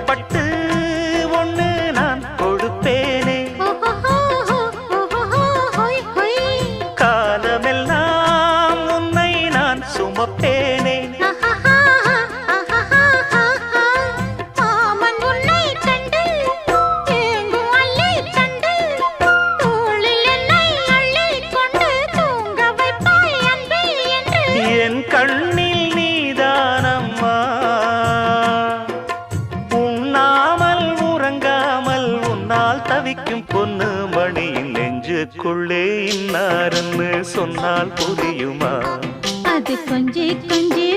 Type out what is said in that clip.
பட்டு ஒண்ணு நான் கொடுப்பேனே, காலமெல்லாம் உன்னை நான் சுமப்பேனே. என் கண்ணில் நீதானம்மா, உண்ணாமல் உறங்காமல் உன்னால் தவிக்கும் பொண்ணு மணியின் நெஞ்சுக்குள்ளே இன்னாருன்னு சொன்னால் புரியுமா? அது கொஞ்சி கொஞ்சி